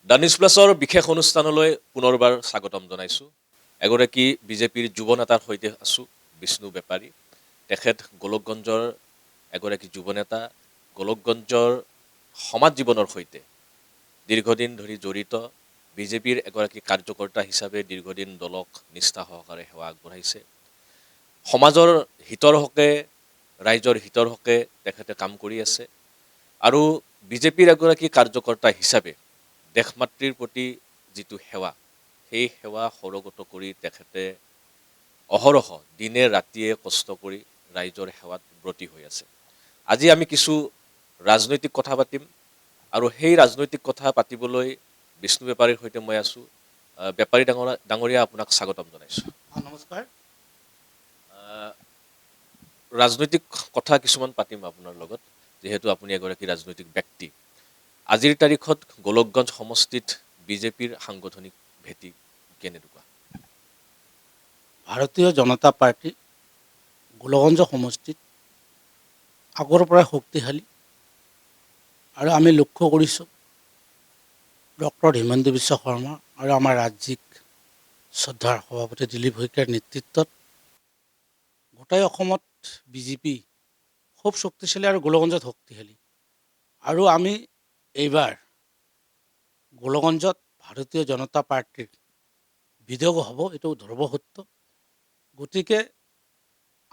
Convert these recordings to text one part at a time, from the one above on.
The news প্লাছৰ বিশেষ অনুষ্ঠানলৈ পুনৰবাৰ স্বাগতম জনাইছোঁ। এগৰাকী বিজেপিৰ যুৱ নেতাৰ সৈতে আছোঁ, বিষ্ণু বেপাৰী। তেখেত গোলকগঞ্জৰ এগৰাকী যুৱ নেতা, গোলকগঞ্জৰ সমাজ জীৱনৰ সৈতে দীৰ্ঘদিন ধৰি জড়িত। বিজেপিৰ এগৰাকী কাৰ্যকৰ্তা হিচাপে দীৰ্ঘদিন দলক নিষ্ঠা সহকাৰে সেৱা আগবঢ়াইছে। সমাজৰ হিতৰ হকে, ৰাইজৰ হিতৰ হকে তেখেতে কাম কৰি আছে আৰু বিজেপিৰ এগৰাকী কাৰ্যকৰ্তা হিচাপে দেশ মাতৃৰ প্ৰতি যিটো সেৱা, সেই সেৱা সৰগত কৰি তেখেতে অহৰহ দিনে ৰাতিয়ে কষ্ট কৰি ৰাইজৰ সেৱাত ব্ৰতী হৈ আছে। আজি আমি কিছু ৰাজনৈতিক কথা পাতিম আৰু সেই ৰাজনৈতিক কথা পাতিবলৈ বিষ্ণু বেপাৰীৰ সৈতে মই আছোঁ। বেপাৰী ডাঙৰীয়া, আপোনাক স্বাগতম জনাইছোঁ। নমস্কাৰ। ৰাজনৈতিক কথা কিছুমান পাতিম আপোনাৰ লগত, যিহেতু আপুনি এগৰাকী ৰাজনৈতিক ব্যক্তি। আজিৰ তাৰিখত গোলকগঞ্জ সমষ্টিত বিজেপিৰ সাংগঠনিক ভেটি কেনেকুৱা? ভাৰতীয় জনতা পাৰ্টি গোলগঞ্জ সমষ্টিত আগৰ পৰাই শক্তিশালী আৰু আমি লক্ষ্য কৰিছোঁ ডক্টৰ হিমন্ত বিশ্ব শৰ্মা আৰু আমাৰ ৰাজ্যিক শ্ৰদ্ধাৰ সভাপতি দিলীপ শইকীয়াৰ নেতৃত্বত গোটেই অসমত বিজেপি খুব শক্তিশালী আৰু গোলগঞ্জত শক্তিশালী। আৰু আমি এইবাৰ গোলগঞ্জত ভাৰতীয় জনতা পাৰ্টিৰ বিজয় হ'ব, এইটো ধ্ৰুৱসত্য। গতিকে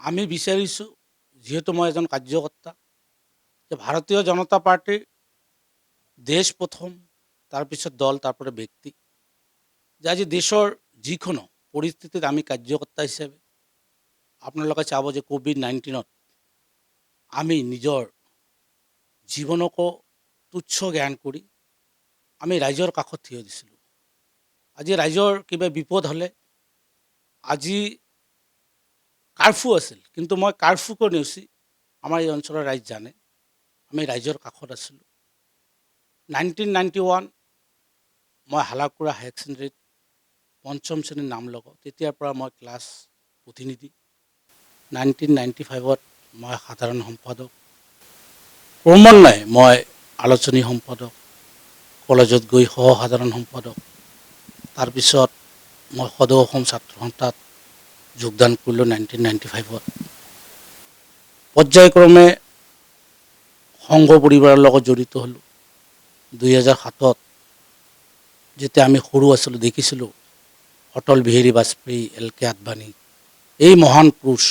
আমি বিচাৰিছোঁ, যিহেতু মই এজন কাৰ্যকৰ্তা, যে ভাৰতীয় জনতা পাৰ্টিৰ দেশ প্ৰথম, তাৰপিছত দল, তাৰপৰা ব্যক্তি, যে আজি দেশৰ যিকোনো পৰিস্থিতিত আমি কাৰ্যকৰ্তা হিচাপে আপোনালোকে চাব যে কোভিড-19ত আমি নিজৰ জীৱনকো তুচ্ছ জ্ঞান কৰি আমি ৰাইজৰ কাষত থিয় দিছিলোঁ। আজি ৰাইজৰ কিবা বিপদ হ'লে, আজি কাৰফিউ আছিল, কিন্তু মই কাৰফিউকো নেওচি আমাৰ এই অঞ্চলৰ ৰাইজ জানে আমি ৰাইজৰ কাষত আছিলোঁ। 1991 মই হালাকুৰা হায়াৰ ছেকেণ্ডেৰীত পঞ্চম শ্ৰেণীৰ নাম লগা, তেতিয়াৰ পৰা মই ক্লাছ প্ৰতিনিধি। 1995ত মই সাধাৰণ সম্পাদক, ক্ৰমান্বয়ে মই আলোচনী সম্পাদক, কলেজত গৈ সহ সাধাৰণ সম্পাদক, তাৰপিছত মই সদৌ অসম ছাত্ৰ সন্থাত যোগদান কৰিলোঁ 1995ত। পৰ্যায়ক্ৰমে সংঘ পৰিবাৰৰ লগত জড়িত হ'লোঁ। 2007ত যেতিয়া আমি সৰু আছিলোঁ, দেখিছিলোঁ অটল বিহাৰী বাজপেয়ী, এল কে আদবানী, এই মহান পুৰুষ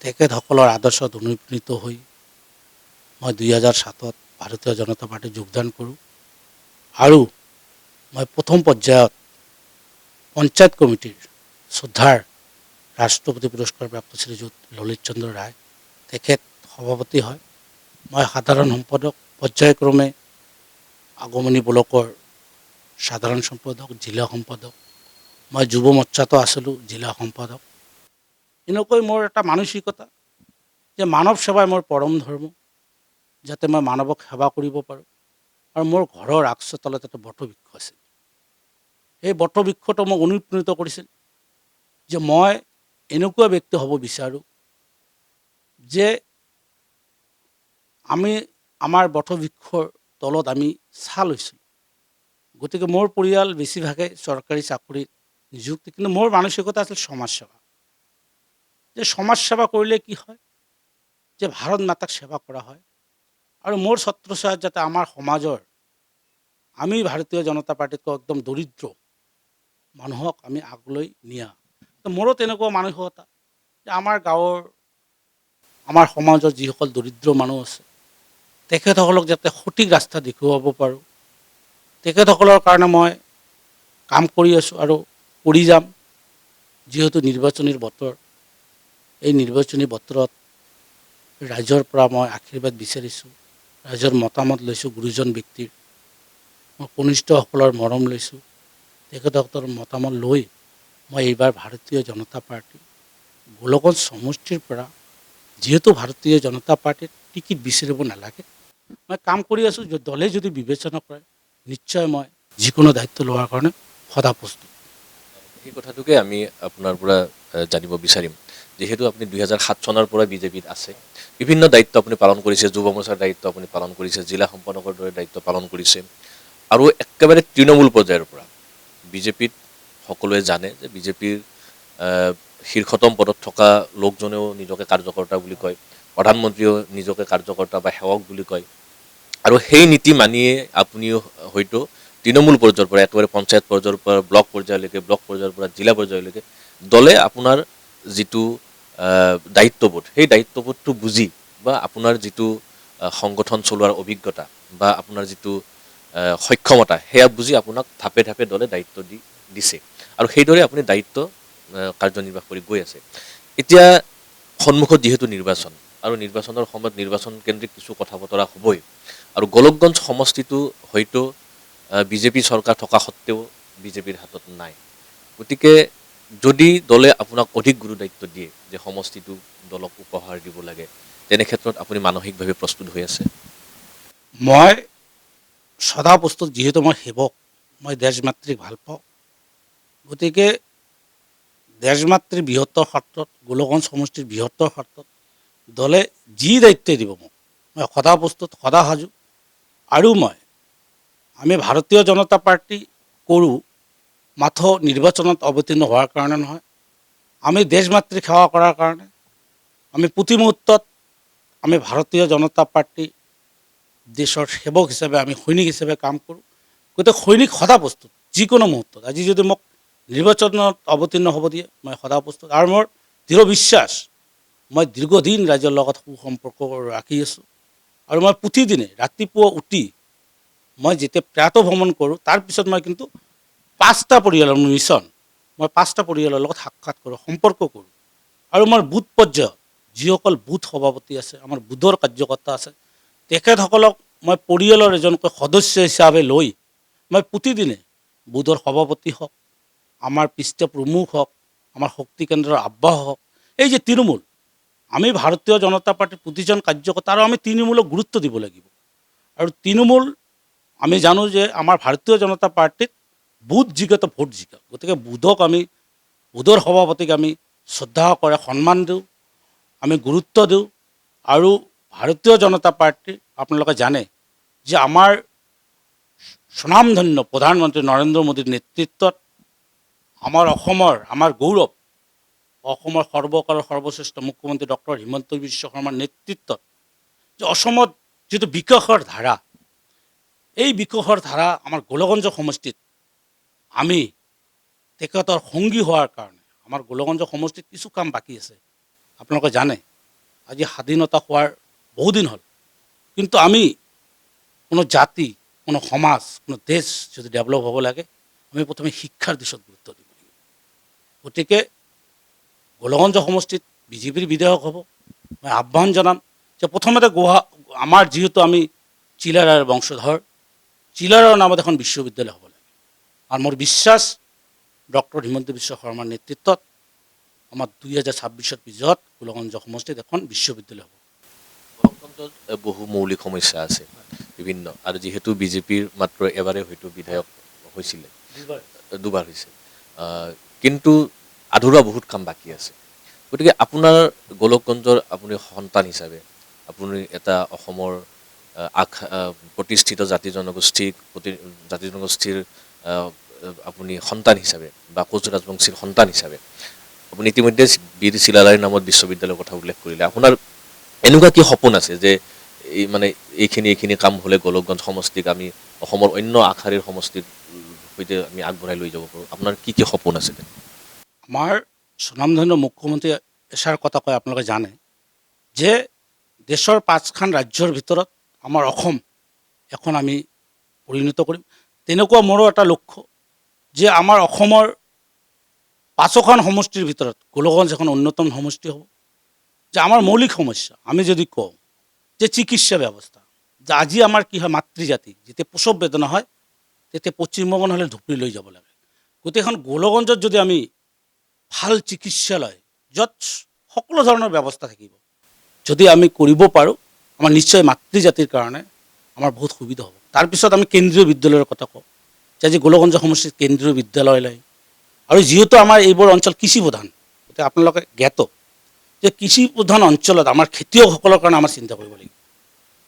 তেখেতসকলৰ আদৰ্শত অনুপ্ৰাণিত হৈ মই 2007ত ভাৰতীয় জনতা পাৰ্টীত যোগদান কৰোঁ। আৰু মই প্ৰথম পৰ্যায়ত পঞ্চায়ত কমিটিৰ শ্ৰদ্ধাৰ ৰাষ্ট্ৰপতি পুৰস্কাৰপ্ৰাপ্ত শ্ৰীযুত ললিত চন্দ্ৰ ৰায় তেখেত সভাপতি হয়। মই সাধাৰণ সম্পাদক, পৰ্যায়ক্ৰমে আগমনী ব্লকৰ সাধাৰণ সম্পাদক, জিলা সম্পাদক, মই যুৱ মৰ্চাতো আছিলোঁ জিলা সম্পাদক। এনেকৈ মোৰ এটা মানসিকতা যে মানৱ সেৱাই মোৰ পৰম ধৰ্ম, যাতে মই মানৱক সেৱা কৰিব পাৰোঁ। আৰু মোৰ ঘৰৰ আগচোতালত এটা বটবৃক্ষ আছিল। সেই বটবৃক্ষটো মোক অনুপ্ৰাণিত কৰিছিল যে মই এনেকুৱা ব্যক্তি হ'ব বিচাৰোঁ যে আমি আমাৰ বটবৃক্ষৰ তলত আমি ছাঁ লৈছিলোঁ। গতিকে মোৰ পৰিয়াল বেছিভাগে চৰকাৰী চাকৰিত নিযুক্তি, কিন্তু মোৰ মানসিকতা আছিল সমাজসেৱা। যে সমাজসেৱা কৰিলে কি হয়, যে ভাৰত মাতাক সেৱা কৰা হয়। আৰু মোৰ ছত্ৰছায়াত যাতে আমাৰ সমাজৰ, আমি ভাৰতীয় জনতা পাৰ্টিতকৈ একদম দৰিদ্ৰ মানুহক আমি আগলৈ নিয়া। তো মোৰো তেনেকুৱা মানসিকতা যে আমাৰ গাঁৱৰ, আমাৰ সমাজৰ যিসকল দৰিদ্ৰ মানুহ আছে, তেখেতসকলক যাতে সঠিক ৰাস্তা দেখুৱাব পাৰোঁ। তেখেতসকলৰ কাৰণে মই কাম কৰি আছোঁ আৰু কৰি যাম। যিহেতু নিৰ্বাচনীৰ বতৰ, এই নিৰ্বাচনী বতৰত ৰাইজৰ পৰা মই আশীৰ্বাদ বিচাৰিছোঁ, ৰাইজৰ মতামত লৈছোঁ, গুৰুজন ব্যক্তিৰ মই কনিষ্ঠসকলৰ মৰম লৈছোঁ। তেখেতসকলৰ মতামত লৈ মই এইবাৰ ভাৰতীয় জনতা পাৰ্টি গোলগঞ্জ সমষ্টিৰ পৰা, যিহেতু ভাৰতীয় জনতা পাৰ্টিত টিকিট বিচাৰিব নালাগে, মই কাম কৰি আছোঁ। দলে যদি বিবেচনা কৰে, নিশ্চয় মই যিকোনো দায়িত্ব লোৱাৰ কাৰণে সদা প্ৰস্তুত। সেই কথাটোকে আমি আপোনাৰ পৰা জানিব বিচাৰিম। যিহেতু আপুনি 2007 চনৰ পৰা বিজেপিত আছে, বিভিন্ন দায়িত্ব আপুনি পালন কৰিছে, যুৱ মৰ্চাৰ দায়িত্ব আপুনি পালন কৰিছে, জিলা সম্পাদকৰ দৰে দায়িত্ব পালন কৰিছে। আৰু একেবাৰে তৃণমূল পৰ্যায়ৰ পৰা বিজেপিত সকলোৱে জানে যে বিজেপিৰ শীৰ্ষতম পদত থকা লোকজনেও নিজকে কাৰ্যকৰ্তা বুলি কয়, প্ৰধানমন্ত্ৰীয়েও নিজকে কাৰ্যকৰ্তা বা সেৱক বুলি কয়। আৰু সেই নীতি মানিয়ে আপুনিও হয়তো তৃণমূল পৰ্যায়ৰ পৰা একেবাৰে পঞ্চায়ত পৰ্যায়ৰ পৰা ব্লক পৰ্যায়ৰ পৰা জিলা পৰ্যায়লৈকে দলে আপোনাৰ যিটো দায়িত্ববোধ, সেই দায়িত্ববোধটো বুজি বা আপোনাৰ যিটো সংগঠন চলোৱাৰ অভিজ্ঞতা বা আপোনাৰ যিটো সক্ষমতা, সেয়া বুজি আপোনাক ধাপে ধাপে দলে দায়িত্ব দিছে আৰু সেইদৰে আপুনি দায়িত্ব কাৰ্যনিৰ্বাহ কৰি গৈ আছে। এতিয়া সন্মুখত যিহেতু নিৰ্বাচন আৰু নিৰ্বাচনৰ সময়ত নিৰ্বাচন কেন্দ্ৰিক কিছু কথা বতৰা হ'বই আৰু গোলকগঞ্জ সমষ্টিটো হয়তো বিজেপি চৰকাৰ থকা সত্ত্বেও বিজেপিৰ হাতত নাই। গতিকে যদি দলে আপোনাক অধিক গুৰু দায়িত্ব দিয়ে যে সমষ্টিটো দলক উপহাৰ দিব লাগে, তেনে ক্ষেত্ৰত আপুনি মানসিকভাৱে প্ৰস্তুত হৈ আছে? মই সদা প্ৰস্তুত, যিহেতু মই সেৱক, মই দেশ মাতৃক ভাল পাওঁ। গতিকে দেশ মাতৃৰ বৃহত্তৰ ক্ষেত্ৰত, গোলকগঞ্জ সমষ্টিৰ বৃহত্তৰ ক্ষেত্ৰত দলে যি দায়িত্বই দিব মোক, মই সদা প্ৰস্তুত, সদা সাজু। আৰু আমি ভাৰতীয় জনতা পাৰ্টি কৰোঁ মাথো নিৰ্বাচনত অৱতীৰ্ণ হোৱাৰ কাৰণে নহয়, আমি দেশ মাতৃক সেৱা কৰাৰ কাৰণে। আমি প্ৰতি মুহূৰ্তত আমি ভাৰতীয় জনতা পাৰ্টি দেশৰ সেৱক হিচাপে, আমি সৈনিক হিচাপে কাম কৰোঁ। গতিকে সৈনিক সদা প্ৰস্তুত, যিকোনো মুহূৰ্তত। আজি যদি মোক নিৰ্বাচনত অৱতীৰ্ণ হ'ব দিয়ে, মই সদা প্ৰস্তুত। আৰু মোৰ দৃঢ় বিশ্বাস, মই দীৰ্ঘদিন ৰাইজৰ লগত সুসম্পৰ্ক ৰাখি আছোঁ। আৰু মই প্ৰতিদিনে ৰাতিপুৱা উঠি মই যেতিয়া প্ৰাতঃ ভ্ৰমণ কৰোঁ, তাৰপিছত মই কিন্তু 5টা পৰিয়ালৰ মিছন, মই 5টা পৰিয়ালৰ লগত সাক্ষাৎ কৰোঁ, সম্পৰ্ক কৰোঁ। আৰু মই বুথ পৰ্যায়ত যিসকল বুথ সভাপতি আছে, আমাৰ বুথৰ কাৰ্যকৰ্তা আছে, তেখেতসকলক মই পৰিয়ালৰ এজনকৈ সদস্য হিচাপে লৈ মই প্ৰতিদিনে বুথৰ সভাপতি হওক, আমাৰ পৃষ্ঠীয় প্ৰমুখ হওক, আমাৰ শক্তি কেন্দ্ৰৰ আহ্বায়ক হওক, এই যে তৃণমূল, আমি ভাৰতীয় জনতা পাৰ্টিৰ প্ৰতিজন কাৰ্যকৰ্তা, আৰু আমি তৃণমূলক গুৰুত্ব দিব লাগিব। আৰু তৃণমূল, আমি জানো যে আমাৰ ভাৰতীয় জনতা পাৰ্টিত বুথ জিকাটো ভোট জিকা। গতিকে বুথৰ সভাপতিক আমি শ্ৰদ্ধা কৰে সন্মান দিওঁ, আমি গুৰুত্ব দিওঁ। আৰু ভাৰতীয় জনতা পাৰ্টি, আপোনালোকে জানে যে আমাৰ স্বনামধন্য প্ৰধানমন্ত্ৰী নৰেন্দ্ৰ মোদীৰ নেতৃত্বত আমাৰ গৌৰৱ, অসমৰ সৰ্বকালৰ সৰ্বশ্ৰেষ্ঠ মুখ্যমন্ত্ৰী ডক্টৰ হিমন্ত বিশ্ব শৰ্মাৰ নেতৃত্বত যে অসমত যিটো বিকাশৰ ধাৰা, এই বিকাশৰ ধাৰা আমাৰ গোলকগঞ্জ সমষ্টিত আমি তেখেতৰ সংগী হোৱাৰ কাৰণে, আমাৰ গোলকগঞ্জ সমষ্টিত কিছু কাম বাকী আছে। আপোনালোকে জানে আজি স্বাধীনতা হোৱাৰ বহুদিন হ'ল, কিন্তু আমি কোনো জাতি, কোনো সমাজ, কোনো দেশ যদি ডেভেলপ হ'ব লাগে, আমি প্ৰথমে শিক্ষাৰ দিশত গুৰুত্ব দিব লাগিব। গতিকে গোলকগঞ্জ সমষ্টিত বিজেপিৰ বিধায়ক হ'ব, মই আহ্বান জনাম যে প্ৰথমতে আমাৰ যিহেতু আমি চিলাৰায়ৰ বংশধৰ, চিলাৰায়ৰ নামত এখন বিশ্ববিদ্যালয় হ'ব লাগে। আৰু মোৰ বিশ্বাস, ডক্টৰ হিমন্ত বিশ্ব শৰ্মাৰ নেতৃত্বত আমাৰ 2026 পিছত গোলকগঞ্জ সমষ্টিত এখন বিশ্ববিদ্যালয় হ'ব। গোলকগঞ্জত বহু মৌলিক সমস্যা আছে বিভিন্ন, আৰু যিহেতু বিজেপিৰ মাত্ৰ এবাৰে হয়তো বিধায়ক হৈছিলে, দুবাৰ হৈছে, কিন্তু আধৰুৱা বহুত কাম বাকী আছে। গতিকে আপোনাৰ গোলকগঞ্জৰ আপুনি সন্তান হিচাপে, আপুনি এটা অসমৰ প্ৰতিষ্ঠিত জাতি জনগোষ্ঠীৰ আপুনি সন্তান হিচাপে বা কোচ ৰাজবংশীৰ সন্তান হিচাপে, আপুনি ইতিমধ্যে বীৰ চিলাৰায়ৰ নামত বিশ্ববিদ্যালয়ৰ কথা উল্লেখ কৰিলে। আপোনাৰ এনেকুৱা কি সপোন আছে যে এইখিনি কাম হ'লে গোলকগঞ্জ সমষ্টিক আমি অসমৰ অন্য আগশাৰীৰ সমষ্টিৰ সৈতে আমি আগবঢ়াই লৈ যাব পাৰোঁ? আপোনাৰ কি কি সপোন আছে? আমাৰ স্বনামধন্য মুখ্যমন্ত্ৰী এষাৰ কথা কয়, আপোনালোকে জানে যে দেশৰ 5খন ৰাজ্যৰ ভিতৰত আমাৰ অসম এখন আমি পৰিণত কৰিম। তেনেকুৱা মোৰো এটা লক্ষ্য যে আমাৰ অসমৰ 5খন সমষ্টিৰ ভিতৰত গোলকগঞ্জ এখন অন্যতম সমষ্টি হ'ব। যে আমাৰ মৌলিক সমস্যা, আমি যদি কওঁ যে চিকিৎসা ব্যৱস্থা, যে আজি আমাৰ কি হয়, মাতৃজাতি যেতিয়া প্ৰসৱ বেদনা হয় তেতিয়া পশ্চিমবংগ নহ'লে ধুবুৰী লৈ যাব লাগে। গোটেইখন গোলকগঞ্জত যদি আমি ভাল চিকিৎসালয়, য'ত সকলো ধৰণৰ ব্যৱস্থা থাকিব, যদি আমি কৰিব পাৰোঁ, আমাৰ নিশ্চয় মাতৃজাতিৰ কাৰণে আমাৰ বহুত সুবিধা হ'ব। তাৰপিছত আমি কেন্দ্ৰীয় বিদ্যালয়ৰ কথা কওঁ, যে আজি গোলকগঞ্জ সমষ্টিত কেন্দ্ৰীয় বিদ্যালয় নাই। আৰু যিহেতু আমাৰ এইবোৰ অঞ্চল কৃষি প্ৰধান, গতিকে আপোনালোকে জ্ঞাত যে কৃষি প্ৰধান অঞ্চলত আমাৰ খেতিয়কসকলৰ কাৰণে আমাৰ চিন্তা কৰিব লাগিব।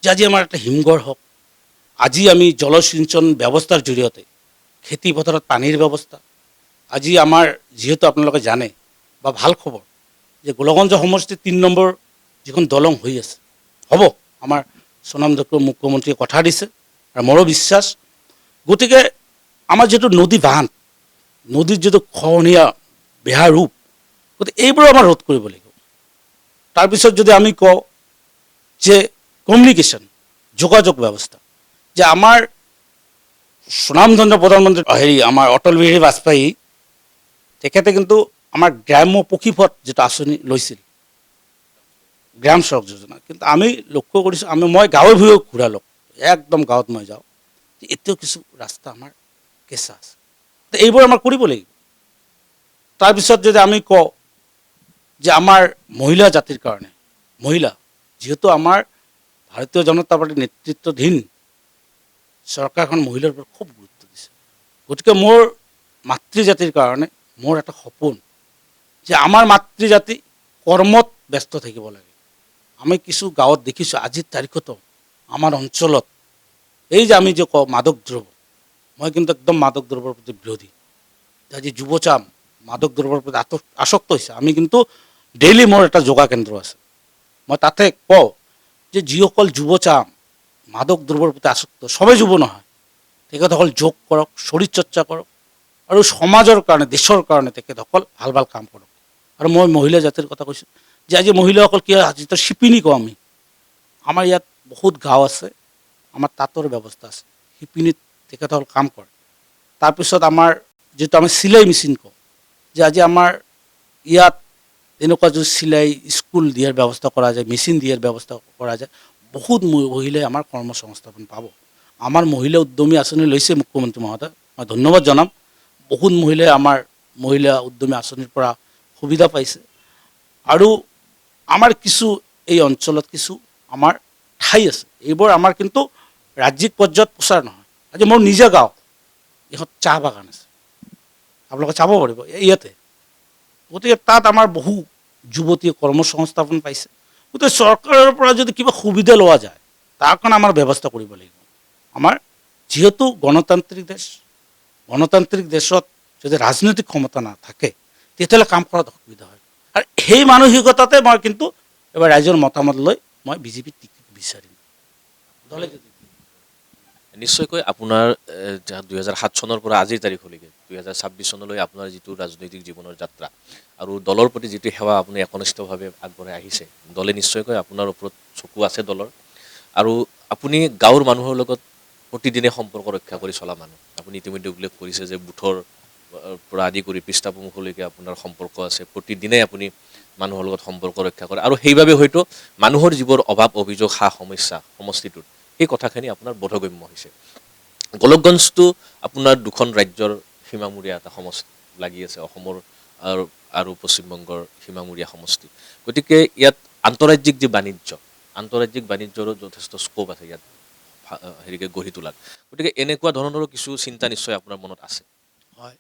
যে আজি আমাৰ এটা হিমঘৰ হওক, আজি আমি জলসিঞ্চন ব্যৱস্থাৰ জৰিয়তে খেতি পথাৰত পানীৰ ব্যৱস্থা, আজি আমাৰ যিহেতু আপোনালোকে জানে বা ভাল খবৰ যে গোলগঞ্জ সমষ্টিত ৩ নম্বৰ যিখন দলং হৈ আছে, হ'ব, আমাৰ স্বনামধন্য মুখ্যমন্ত্ৰীয়ে কথা দিছে আৰু মোৰো বিশ্বাস। গতিকে আমাৰ যিটো নদী বান্ধ, নদীৰ যিটো খহনীয়া বেয়া ৰূপ, গতিকে এইবোৰ আমাৰ ৰোধ কৰিব লাগিব। তাৰপিছত যদি আমি কওঁ যে কমিউনিকেশ্যন, যোগাযোগ ব্যৱস্থা, যে আমাৰ স্বনামধন্য প্ৰধানমন্ত্ৰী আমাৰ অটল বিহাৰী বাজপেয়ী তেখেতে কিন্তু আমাৰ গ্ৰাম্য পকীপথ যিটো আঁচনি লৈছিল, গ্ৰাম সড়ক যোজনা, কিন্তু আমি লক্ষ্য কৰিছোঁ, মই গাঁৱে ভূঞে ঘূৰালোঁ, একদম গাঁৱত মই যাওঁ, এতিয়াও কিছু ৰাস্তা আমাৰ কেঁচা আছে। এইবোৰ আমাৰ কৰিব লাগিব। তাৰপিছত যদি আমি কওঁ যে আমাৰ মহিলা জাতিৰ কাৰণে, যিহেতু আমাৰ ভাৰতীয় জনতা পাৰ্টীৰ নেতৃত্বাধীন চৰকাৰখন মহিলাৰ ওপৰত খুব গুৰুত্ব দিছে। গতিকে মোৰ মাতৃজাতিৰ কাৰণে মোৰ এটা সপোন যে আমাৰ মাতৃজাতি কৰ্মত ব্যস্ত থাকিব লাগে। আমি কিছু গাঁৱত দেখিছোঁ আজিৰ তাৰিখতো আমাৰ অঞ্চলত এই যে আমি যে কওঁ মাদক দ্ৰব্য, মই কিন্তু একদম মাদক দ্ৰব্যৰ প্ৰতি বিৰোধী। আজি যুৱচাম মাদক দ্ৰব্যৰ প্ৰতি আসক্ত হৈছে। আমি কিন্তু ডেইলি মোৰ এটা যোগা কেন্দ্ৰ আছে, মই তাতে কওঁ যে যিসকল যুৱচাম মাদক দ্ৰব্যৰ প্ৰতি আসক্ত, সবেই যুৱ নহয়, তেখেতসকল যোগ কৰক, শৰীৰচৰ্চা কৰক আৰু সমাজৰ কাৰণে, দেশৰ কাৰণে তেখেতসকল ভাল ভাল কাম কৰক। আৰু মই মহিলা জাতিৰ কথা কৈছোঁ যে আজি মহিলাসকল কি হয়, যিটো শিপিনী কওঁ আমি, আমাৰ ইয়াত বহুত গাঁও আছে, আমাৰ তাঁতৰ ব্যৱস্থা আছে, শিপিনীত তেখেতসকল কাম কৰে। তাৰপিছত আমাৰ যিটো আমি চিলাই মেচিন কওঁ, যে আজি আমাৰ ইয়াত এনেকুৱা যদি চিলাই স্কুল দিয়াৰ ব্যৱস্থা কৰা যায়, মেচিন দিয়াৰ ব্যৱস্থা কৰা যায়, বহুত মহিলাই আমাৰ কৰ্মসংস্থাপন পাব। আমাৰ মহিলা উদ্যমী আঁচনি লৈছে মুখ্যমন্ত্ৰী মহোদয়, মই ধন্যবাদ জনাম। বহুত মহিলাই আমাৰ মহিলা উদ্যমী আঁচনিৰ পৰা সুবিধা পাইছে। আৰু আমাৰ কিছু এই অঞ্চলত কিছু আমাৰ ঠাই আছে, এইবোৰ আমাৰ কিন্তু ৰাজ্যিক পৰ্যায়ত প্ৰচাৰ নহয়। আজি মোৰ নিজা গাঁও, এখন চাহ বাগান আছে, আপোনালোকে চাব পাৰিব ইয়াতে। গতিকে তাত আমাৰ বহু যুৱতীয়ে কৰ্মসংস্থাপন পাইছে। গতিকে চৰকাৰৰ পৰা যদি কিবা সুবিধা লোৱা যায়, তাৰ কাৰণে আমাৰ ব্যৱস্থা কৰিব লাগিব। আমাৰ যিহেতু গণতান্ত্ৰিক দেশ, গণতান্ত্ৰিক দেশত যদি ৰাজনৈতিক ক্ষমতা নাথাকে তেতিয়াহ'লে কাম কৰাত অসুবিধা হয়। আৰু সেই মানসিকতাতে মই কিন্তু এবাৰ ৰাইজৰ মতামত লৈ মই বিজেপিৰ টিকেট বিচাৰিম। দলে যদি নিশ্চয়কৈ আপোনাৰ 2007 চনৰ পৰা আজিৰ তাৰিখলৈকে 2026 চনলৈ আপোনাৰ যিটো ৰাজনৈতিক জীৱনৰ যাত্ৰা আৰু দলৰ প্ৰতি যিটো সেৱা আপুনি একনিষ্ঠভাৱে আগবঢ়াই আহিছে, দলে নিশ্চয়কৈ আপোনাৰ ওপৰত চকু আছে দলৰ। আৰু আপুনি গাঁৱৰ মানুহৰ লগত প্ৰতিদিনে সম্পৰ্ক ৰক্ষা কৰি চলা মানুহ। আপুনি ইতিমধ্যে উল্লেখ কৰিছে যে বুথৰ পৰা আদি কৰি পৃষ্ঠাসমূহলৈকে আপোনাৰ সম্পৰ্ক আছে, প্ৰতিদিনে আপুনি মানুহৰ লগত সম্পৰ্ক ৰক্ষা কৰে আৰু সেইবাবে হয়তো মানুহৰ যিবোৰ অভাৱ অভিযোগ সা সমস্যা সমষ্টিটোত সেই কথাখিনি আপোনাৰ বোধগম্য হৈছে। গোলকগঞ্জটো আপোনাৰ দুখন ৰাজ্যৰ সীমামূৰীয়া এটা সমষ্টি লাগি আছে, অসমৰ আৰু পশ্চিমবংগৰ সীমামূৰীয়া সমষ্টি। গতিকে ইয়াত আন্তঃৰাজ্যিক যি আন্তঃৰাজ্যিক বাণিজ্যৰো যথেষ্ট স্কোপ আছে ইয়াত হেৰিকে গঢ়ি তোলাত। গতিকে এনেকুৱা ধৰণৰো কিছু চিন্তা নিশ্চয় আপোনাৰ মনত আছে। হয়,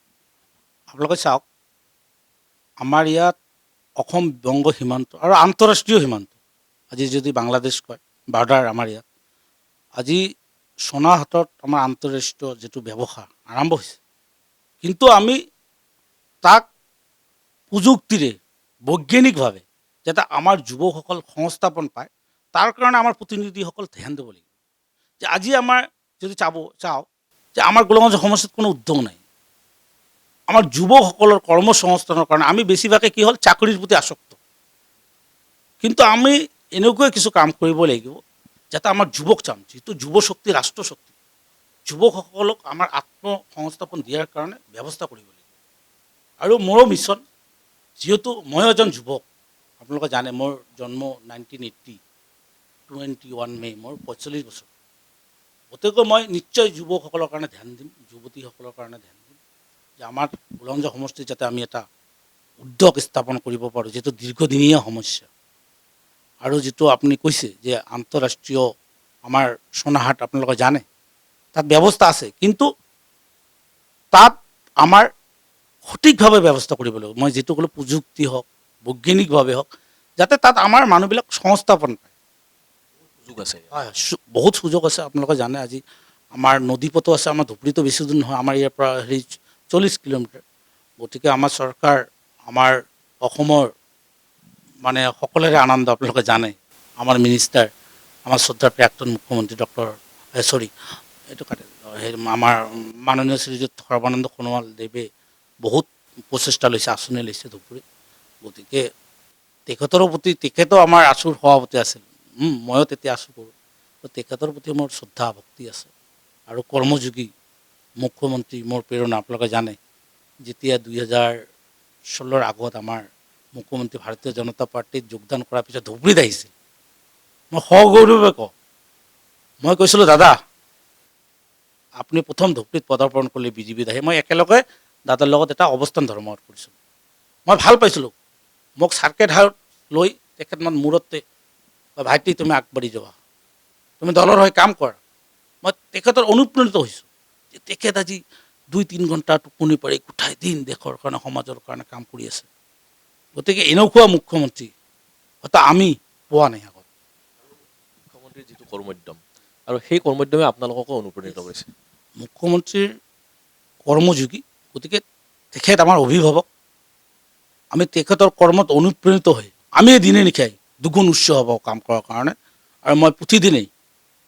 আপোনালোকে চাওক, আমাৰ ইয়াত অসম বংগ সীমান্ত আৰু আন্তঃৰাষ্ট্ৰীয় সীমান্ত, আজি যদি বাংলাদেশ কয় বৰ্ডাৰ আমাৰ ইয়াত, আজি সোণাহাটত আমাৰ আন্তঃৰাষ্ট্ৰীয় যিটো ব্যৱসায় আৰম্ভ হৈছে, কিন্তু আমি তাক প্ৰযুক্তিৰে বৈজ্ঞানিকভাৱে যাতে আমাৰ যুৱকসকল সংস্থাপন পায়, তাৰ কাৰণে আমাৰ প্ৰতিনিধিসকল ধ্যান দিব লাগিব। যে আজি আমাৰ যদি চাওঁ যে আমাৰ গোলগঞ্জ সমষ্টিত কোনো উদ্যোগ নাই, আমাৰ যুৱকসকলৰ কৰ্মসংস্থাপনৰ কাৰণে আমি বেছিভাগে কি হ'ল চাকৰিৰ প্ৰতি আসক্ত। কিন্তু আমি এনেকুৱা কিছু কাম কৰিব লাগিব যাতে আমাৰ যুৱক চাম, যিটো যুৱশক্তি ৰাষ্ট্ৰশক্তি, যুৱকসকলক আমাৰ আত্মসংস্থাপন দিয়াৰ কাৰণে ব্যৱস্থা কৰিব লাগিব। আৰু মোৰো মিছন, যিহেতু মই এজন যুৱক, আপোনালোকে জানে মোৰ জন্ম 1980, 21 মে', মোৰ 45 বছৰ। গতিকে মই নিশ্চয় যুৱকসকলৰ কাৰণে ধ্যান দিম, যুৱতীসকলৰ কাৰণে ধ্যান দিম, যে আমাৰ গোলগঞ্জ সমষ্টিত যাতে আমি এটা উদ্যোগ স্থাপন কৰিব পাৰোঁ, যিটো দীৰ্ঘদিনীয়া সমস্যা। আৰু যিটো আপুনি কৈছে যে আন্তঃৰাষ্ট্ৰীয় আমাৰ সোণাহাট, আপোনালোকে জানে তাত ব্যৱস্থা আছে, কিন্তু তাত আমাৰ সঠিকভাৱে ব্যৱস্থা কৰিব লাগিব। মই যিটো ক'লোঁ প্ৰযুক্তি হওক, বৈজ্ঞানিকভাৱে হওক, যাতে তাত আমাৰ মানুহবিলাক সংস্থাপন পায়। সুযোগ আছে। হয়, বহুত সুযোগ আছে। আপোনালোকে জানে আজি আমাৰ নদীপথো আছে, আমাৰ ধুবুৰীতো বেছি দূৰ নহয়, আমাৰ ইয়াৰ পৰা 40 কিলোমিটাৰ। গতিকে আমাৰ চৰকাৰ, আমাৰ অসমৰ মানে সকলোৰে আনন্দ আপোনালোকে জানে। আমাৰ মিনিষ্টাৰ, আমাৰ শ্ৰদ্ধাৰ প্ৰাক্তন মুখ্যমন্ত্ৰী আমাৰ মাননীয় শ্ৰীযুত সৰ্বানন্দ সোণোৱাল দেৱে বহুত প্ৰচেষ্টা লৈছে, আঁচনি লৈছে ধুবুৰীত। গতিকে তেখেতৰ প্ৰতি, তেখেতো আমাৰ আছুৰ সভাপতি আছিল, ময়ো তেতিয়া আছু কৰোঁ, তো তেখেতৰ প্ৰতি মোৰ শ্ৰদ্ধা ভক্তি আছে। আৰু কৰ্মযোগী মুখ্যমন্ত্ৰী মোৰ প্ৰেৰণা, আপোনালোকে জানে। যেতিয়া 2016 আগত আমাৰ মুখ্যমন্ত্ৰী ভাৰতীয় জনতা পাৰ্টীত যোগদান কৰাৰ পিছত ধুবুৰীত আহিছিল, মই সগৌৰৱে কওঁ, মই কৈছিলোঁ দাদা আপুনি প্ৰথম ধুবুৰীত পদাৰ্পণ কৰিলে বিজেপিত আহি, মই একেলগে দাদাৰ লগত এটা অৱস্থান ধৰ্ম কৰিছিলোঁ। মই ভাল পাইছিলোঁ, মোক চাৰ্কেট হাউচ লৈ তেখেত মোৰ মূৰতে, ভাইটি তুমি আগবাঢ়ি যাবা, তুমি দলৰ হৈ কাম কৰা। মই তেখেতৰ অনুপ্ৰাণিত হৈছোঁ যে তেখেত আজি 2-3 ঘণ্টা টোপনি পাৰি গোটাই দিন দেশৰ কাৰণে, সমাজৰ কাৰণে কাম কৰি আছে। গতিকে এনেকুৱা মুখ্যমন্ত্ৰী হয়তো আমি পোৱা নাই আগত। মুখ্যমন্ত্ৰীৰ যিটো কৰ্মোদ্যম, আৰু সেই কৰ্মোদ্যমে আপোনালোককো অনুপ্ৰাণিত কৰিছে। মুখ্যমন্ত্ৰীৰ কৰ্মযোগী, গতিকে তেখেত আমাৰ অভিভাৱক। আমি তেখেতৰ কৰ্মত অনুপ্ৰাণিত হৈ আমি দিনে নিশাই দুগুণ উৎসাহ হ'ব কাম কৰাৰ কাৰণে। আৰু মই প্ৰতিদিনেই,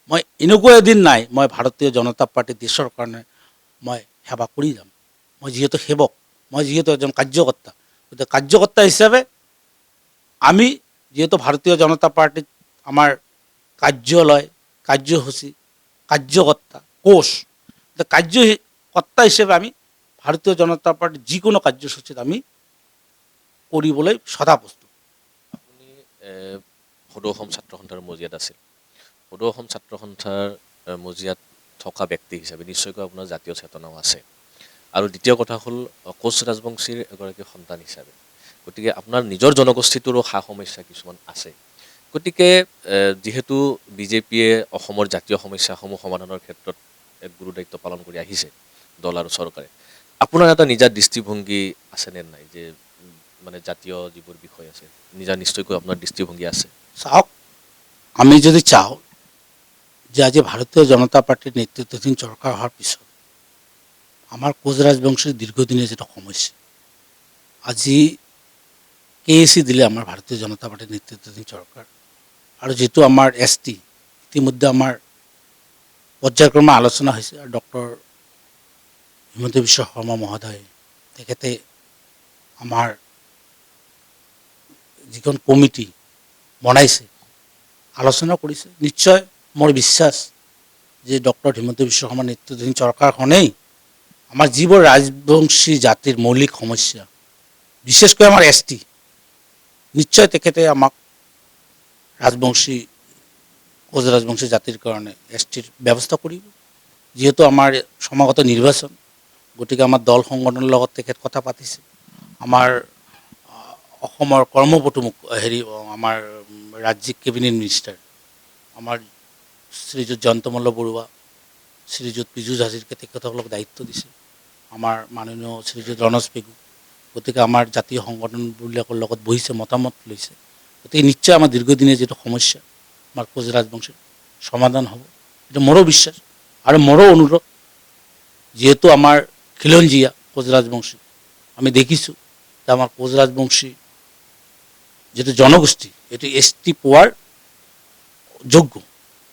মই এনেকুৱা এদিন নাই মই ভাৰতীয় জনতা পাৰ্টী দেশৰ কাৰণে মই সেৱা কৰি যাম। মই যিহেতু সেৱক, মই যিহেতু এজন কাৰ্যকৰ্তা, গতিকে কাৰ্যকৰ্তা হিচাপে আমি যিহেতু ভাৰতীয় জনতা পাৰ্টীত আমাৰ কাৰ্যালয়, কাৰ্যসূচী, কাৰ্যকৰ্তা, কোষ, কাৰ্যকৰ্তা হিচাপে আমি ভাৰতীয় জনতা পাৰ্টীৰ যিকোনো কাৰ্যসূচীত আমি কৰিবলৈ সদা প্ৰস্তুত। আপুনি সদৌ অসম ছাত্ৰ সন্থাৰ মজিয়াত আছিল। সদৌ অসম ছাত্ৰ সন্থাৰ মজিয়াত থকা ব্যক্তি হিচাপে নিশ্চয়কৈ আপোনাৰ জাতীয় চেতনাও আছে। আৰু দ্বিতীয় কথা হ'ল কোচ ৰাজবংশীৰ এগৰাকী সন্তান হিচাপে, গতিকে আপোনাৰ নিজৰ জনগোষ্ঠীটোৰো সা সমস্যা কিছুমান আছে। গতিকে যিহেতু বিজেপিয়ে অসমৰ জাতীয় সমস্যাসমূহ সমাধানৰ ক্ষেত্ৰত এক গুৰু দায়িত্ব পালন কৰি আহিছে, দল আৰু চৰকাৰে, আপোনাৰ এটা নিজা দৃষ্টিভংগী আছেনে নাই, যে মানে জাতীয় যিবোৰ বিষয় আছে, নিজা নিশ্চয়কৈ আপোনাৰ দৃষ্টিভংগী আছে? চাওক, আমি যদি চাওঁ যে আজি ভাৰতীয় জনতা পাৰ্টীৰ নেতৃত্বাধীন চৰকাৰ অহাৰ পিছত আমাৰ কোচ ৰাজবংশীৰ দীৰ্ঘদিনীয়া যিটো সমস্যা, আজি KAC দিলে আমাৰ ভাৰতীয় জনতা পাৰ্টীৰ নেতৃত্বাধীন চৰকাৰ। আৰু যিটো আমাৰ ST, ইতিমধ্যে আমাৰ পৰ্যায়ক্ৰমে আলোচনা হৈছে, আৰু ডক্টৰ হিমন্ত বিশ্ব শৰ্মা মহোদয় তেখেতে আমাৰ যিখন কমিটি বনাইছে, আলোচনা কৰিছে। নিশ্চয় মোৰ বিশ্বাস যে ডক্টৰ হিমন্ত বিশ্ব শৰ্মাৰ নেতৃত্বাধীন চৰকাৰখনেই আমাৰ যিবোৰ ৰাজবংশী জাতিৰ মৌলিক সমস্যা, বিশেষকৈ আমাৰ ST, নিশ্চয় তেখেতে আমাক কোচ ৰাজবংশী জাতিৰ কাৰণে STৰ ব্যৱস্থা কৰিব। যিহেতু আমাৰ সমাগত নিৰ্বাচন, গতিকে আমাৰ দল সংগঠনৰ লগত তেখেত কথা পাতিছে। আমাৰ অসমৰ কৰ্মপটু আমাৰ ৰাজ্যিক কেবিনেট মিনিষ্টাৰ আমাৰ শ্ৰীযুত জয়ন্ত মল্ল বৰুৱা, শ্ৰীযুত পীযুষ হাজৰিকাই তেখেতসকলক দায়িত্ব দিছে, আমাৰ মাননীয় শ্ৰীযুত ৰণোজ পেগু। গতিকে আমাৰ জাতীয় সংগঠনবিলাকৰ লগত বহিছে, মতামত লৈছে। গতিকে নিশ্চয় আমাৰ দীৰ্ঘদিনীয়া যিটো সমস্যা আমাৰ কোচ ৰাজবংশীৰ সমাধান হ'ব, এইটো মোৰো বিশ্বাস আৰু মোৰো অনুৰোধ। যিহেতু আমাৰ খিলঞ্জীয়া কোচ ৰাজবংশী, আমি দেখিছোঁ যে আমাৰ কোচ ৰাজবংশী যিটো জনগোষ্ঠী, এইটো ST পোৱাৰ যোগ্য।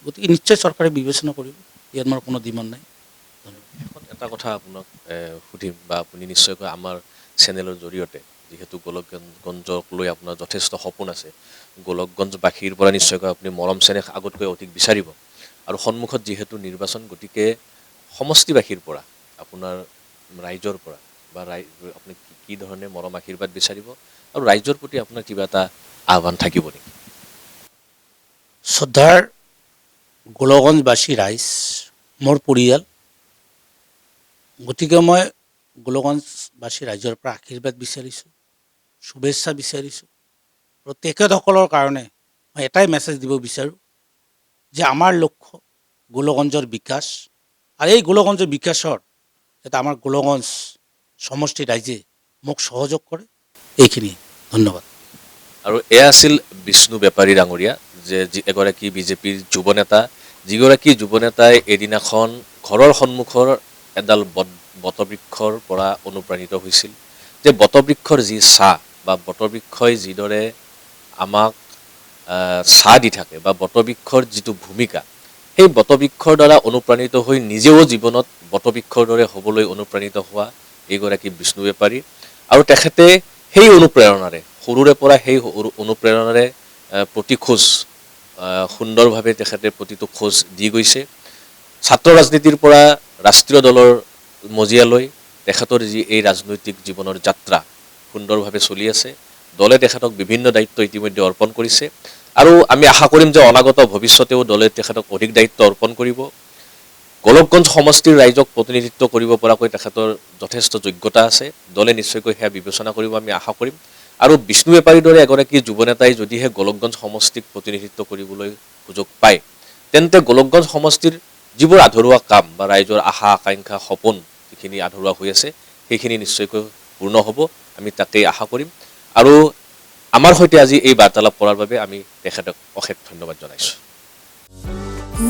গতিকে নিশ্চয় চৰকাৰে বিবেচনা কৰিব, ইয়াত মোৰ কোনো দ্বিমত নাই। এটা কথা আপোনাক সুধিম, বা আপুনি নিশ্চয়কৈ আমাৰ চেনেলৰ জৰিয়তে, যিহেতু গোলকগঞ্জক লৈ আপোনাৰ যথেষ্ট সপোন আছে, গোলকগঞ্জবাসীৰ পৰা নিশ্চয়কৈ আপুনি মৰম চেনেহ আগতকৈ অধিক বিচাৰিব। আৰু সন্মুখত যিহেতু নিৰ্বাচন, গতিকে সমষ্টিবাসীৰ পৰা, আপোনাৰ ৰাইজৰ পৰা, বা আপুনি কি ধৰণে মৰম আশীৰ্বাদ বিচাৰিব, আৰু ৰাইজৰ প্ৰতি আপোনাৰ কিবা এটা আহ্বান থাকিব নেকি? শ্ৰদ্ধাৰ গোলকগঞ্জবাসী ৰাইজ মোৰ পৰিয়াল, গতিকে মই গোলকগঞ্জবাসী ৰাইজৰ পৰা আশীৰ্বাদ বিচাৰিছোঁ, শুভেচ্ছা বিচাৰিছোঁ। আৰু তেখেতসকলৰ কাৰণে মই এটাই মেছেজ দিব বিচাৰোঁ যে আমাৰ লক্ষ্য গোলকগঞ্জৰ বিকাশ, আৰু এই গোলকগঞ্জৰ বিকাশৰ যাতে আমাৰ গোলকগঞ্জ সমষ্টি ৰাইজে মোক সহযোগ কৰে, এইখিনি। ধন্যবাদ। আৰু এয়া আছিল বিষ্ণু বেপাৰী ডাঙৰীয়া, যে এগৰাকী বিজেপিৰ যুৱ নেতা, যিগৰাকী যুৱ নেতাই এদিনাখন ঘৰৰ সন্মুখৰ এডাল বটবৃক্ষৰ পৰা অনুপ্ৰাণিত হৈছিল যে বটবৃক্ষৰ যি ছাঁ বা বটবৃক্ষই যিদৰে আমাক ছাঁ দি থাকে বা বটবৃক্ষৰ যিটো ভূমিকা, সেই বটবৃক্ষৰ দ্বাৰা অনুপ্ৰাণিত হৈ নিজেও জীৱনত বটবৃক্ষৰ দৰে হ'বলৈ অনুপ্ৰাণিত হোৱা এইগৰাকী বিষ্ণু বেপাৰী। আৰু তেখেতে সেই অনুপ্ৰেৰণাৰে সৰুৰে পৰা সেই অনুপ্ৰেৰণাৰে প্ৰতি খোজ সুন্দৰভাৱে তেখেতে প্ৰতিটো খোজ দি গৈছে। ছাত্ৰ ৰাজনীতিৰ পৰা ৰাষ্ট্ৰীয় দলৰ মজিয়ালৈ তেখেতৰ যি এই ৰাজনৈতিক জীৱনৰ যাত্ৰা সুন্দৰভাৱে চলি আছে। দলে তেখেতক বিভিন্ন দায়িত্ব ইতিমধ্যে অৰ্পণ কৰিছে আৰু আমি আশা কৰিম যে অনাগত ভৱিষ্যতেও দলে তেখেতক অধিক দায়িত্ব অৰ্পণ কৰিব। গোলকগঞ্জ সমষ্টিৰ ৰাইজক প্ৰতিনিধিত্ব কৰিব পৰাকৈ তেখেতৰ যথেষ্ট যোগ্যতা আছে। দলে নিশ্চয়কৈ সেয়া বিবেচনা কৰিব, আমি আশা কৰিম। আৰু বিষ্ণু বেপাৰীৰ দৰে এগৰাকী যুৱনেতাই যদিহে গোলকগঞ্জ সমষ্টিক প্ৰতিনিধিত্ব কৰিবলৈ সুযোগ পায়, তেন্তে গোলকগঞ্জ সমষ্টিৰ যিবোৰ আধৰুৱা কাম বা ৰাইজৰ আশা আকাংক্ষা সপোন যিখিনি আধৰুৱা হৈ আছে সেইখিনি নিশ্চয়কৈ পূৰ্ণ হ'ব, আমি তাকেই আশা কৰিম। আৰু আমাৰ সৈতে আজি এই বাৰ্তালাপ কৰাৰ বাবে আমি তেখেতক অশেষ ধন্যবাদ জনাইছোঁ।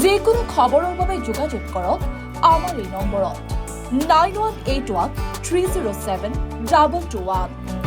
যিকোনো খবৰৰ বাবে যোগাযোগ কৰক আমাৰ এই নম্বৰত 9181 307 221।